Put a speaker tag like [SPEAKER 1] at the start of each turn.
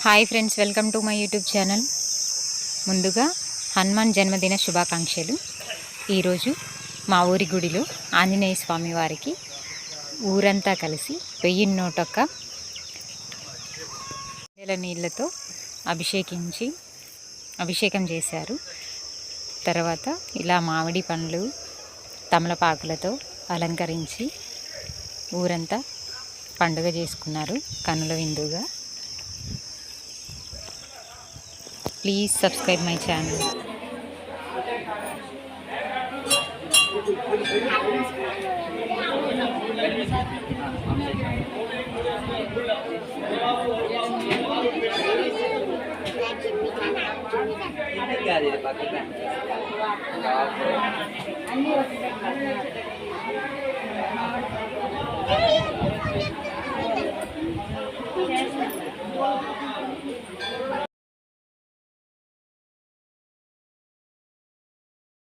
[SPEAKER 1] Hi friends, welcome to my YouTube channel. ముందుగా హనుమాన్ జన్మదిన శుభాకాంక్షలు. ఈరోజు మా ఊరి గుడిలో ఆంజనేయ స్వామి వారికి ఊరంతా కలిసి 1001 నీళ్ళతో అభిషేకం చేశారు. తర్వాత ఇలా మామిడి పండ్లు తమలపాకులతో అలంకరించి ఊరంతా పండుగ చేసుకున్నారు కనుల విందుగా. Please subscribe my channel.